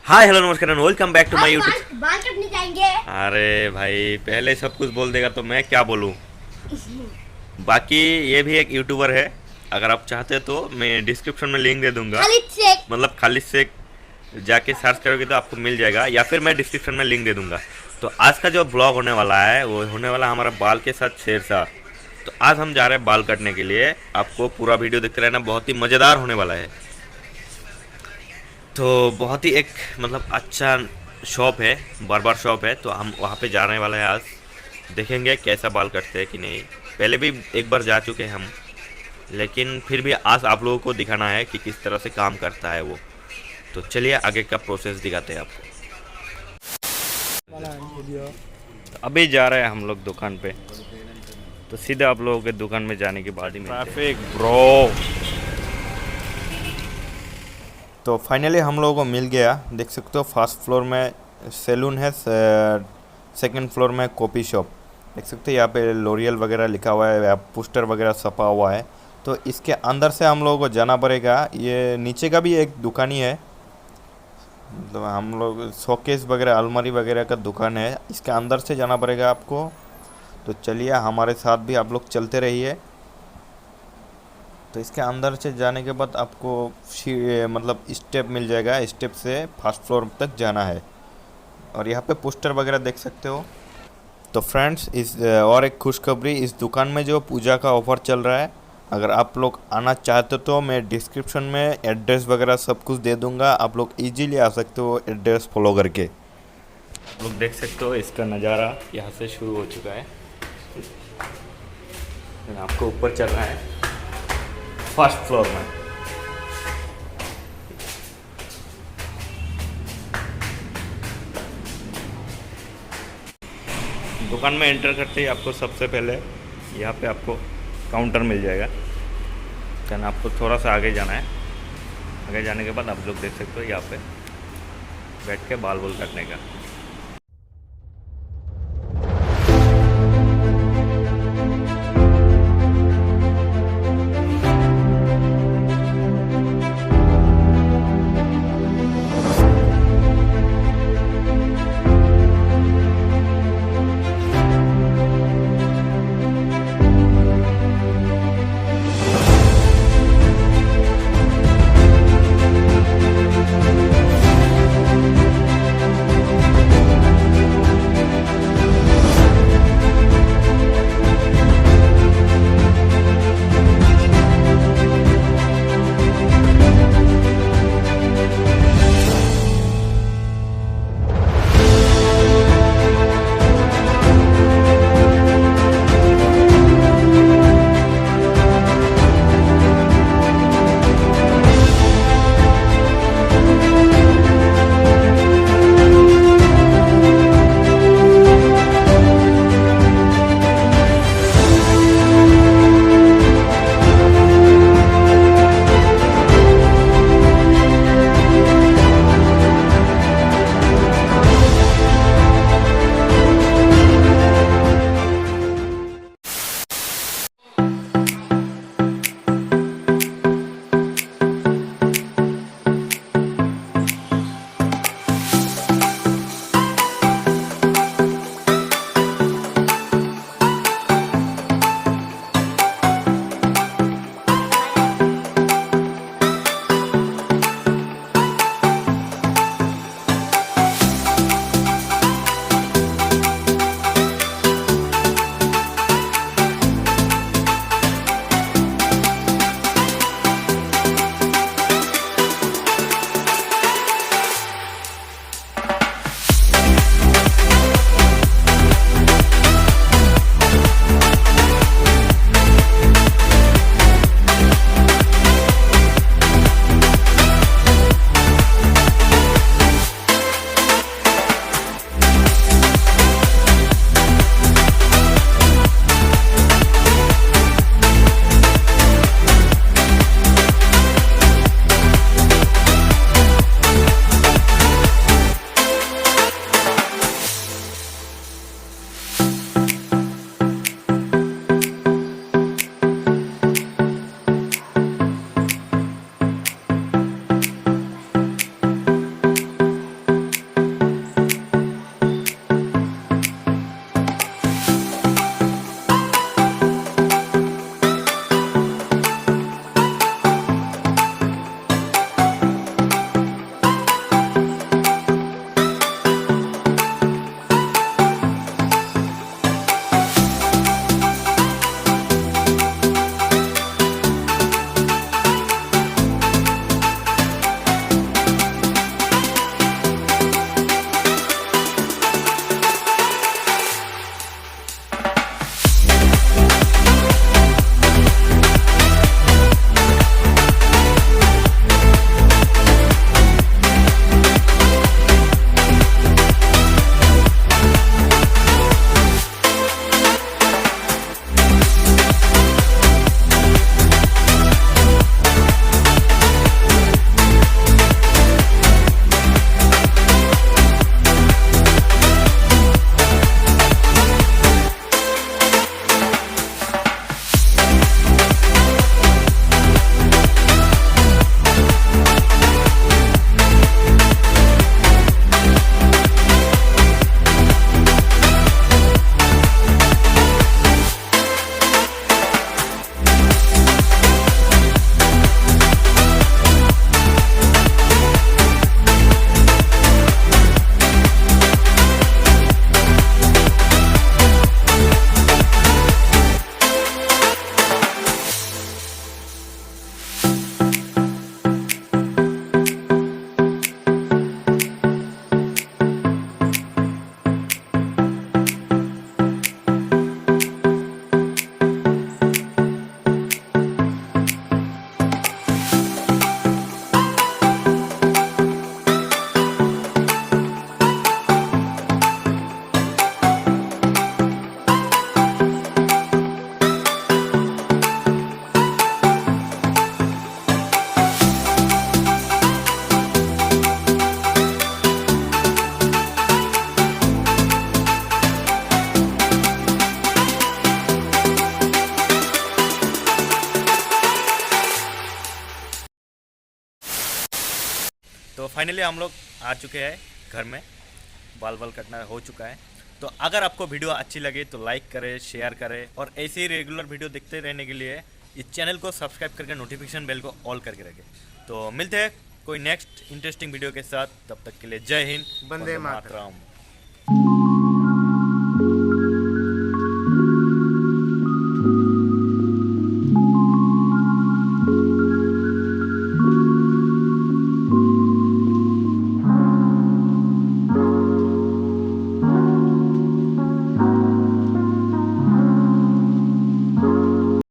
हाय hello नमस्कार and welcome back to my YouTube. बाल कटने जाएंगे। अरे भाई पहले सब कुछ बोल देगा तो मैं क्या बोलूँ। बाकी ये भी एक यूट्यूबर है, अगर आप चाहते तो मैं डिस्क्रिप्शन में लिंक दे दूंगा। मतलब खालिद से जाके सर्च करोगे तो आपको मिल जाएगा, या फिर मैं डिस्क्रिप्शन में लिंक दे दूंगा। तो आज का जो ब्लॉग होने वाला है वो होने वाला हमारा बाल के साथ शेरशाह। तो आज हम जा रहे हैं बाल काटने के लिए। आपको पूरा वीडियो देखते रहना, बहुत ही मज़ेदार होने वाला है। तो बहुत ही एक मतलब अच्छा शॉप है, बार्बर शॉप है, तो हम वहाँ पे जाने वाले हैं आज। देखेंगे कैसा बाल कटते हैं कि नहीं। पहले भी एक बार जा चुके हैं हम, लेकिन फिर भी आज आप लोगों को दिखाना है कि किस तरह से काम करता है वो। तो चलिए आगे का प्रोसेस दिखाते हैं आपको। तो अभी जा रहे हैं हम लोग दुकान पे, तो सीधे आप लोगों के दुकान में जाने के बाद ही ट्रैफिक ब्रो। तो फाइनली हम लोगों को मिल गया। देख सकते हो फर्स्ट फ्लोर में सैलून है, सेकंड फ्लोर में कॉफ़ी शॉप। देख सकते हो यहाँ पे लॉरियल वगैरह लिखा हुआ है, पोस्टर वगैरह छपा हुआ है। तो इसके अंदर से हम लोगों को जाना पड़ेगा। ये नीचे का भी एक दुकान ही है, मतलब हम लोग शोकेस वगैरह अलमारी वगैरह का दुकान है। इसके अंदर से जाना पड़ेगा आपको। तो चलिए हमारे साथ भी आप लोग चलते रहिए। तो इसके अंदर से जाने के बाद आपको मतलब स्टेप मिल जाएगा, स्टेप से फर्स्ट फ्लोर तक जाना है। और यहाँ पे पोस्टर वगैरह देख सकते हो। तो फ्रेंड्स और एक खुशखबरी, इस दुकान में जो पूजा का ऑफ़र चल रहा है, अगर आप लोग आना चाहते तो मैं डिस्क्रिप्शन में एड्रेस वगैरह सब कुछ दे दूँगा। आप लोग ईजीली आ सकते हो एड्रेस फॉलो करके। आप लोग देख सकते हो इसका नज़ारा यहाँ से शुरू हो चुका है। आपको ऊपर चलना है फर्स्ट फ्लोर में। दुकान में एंटर करते ही आपको सबसे पहले यहाँ पे आपको काउंटर मिल जाएगा। देन आपको थोड़ा सा आगे जाना है। आगे जाने के बाद आप लोग देख सकते हो यहाँ पे बैठ के बाल काटने का। फाइनली हम लोग आ चुके हैं घर में, बाल बाल कटना हो चुका है। तो अगर आपको वीडियो अच्छी लगे तो लाइक करें, शेयर करें और ऐसे ही रेगुलर वीडियो देखते रहने के लिए इस चैनल को सब्सक्राइब करके नोटिफिकेशन बेल को ऑल करके रखें। तो मिलते हैं कोई नेक्स्ट इंटरेस्टिंग वीडियो के साथ, तब तक के लिए जय हिंद, वंदे मातरम। मातरम।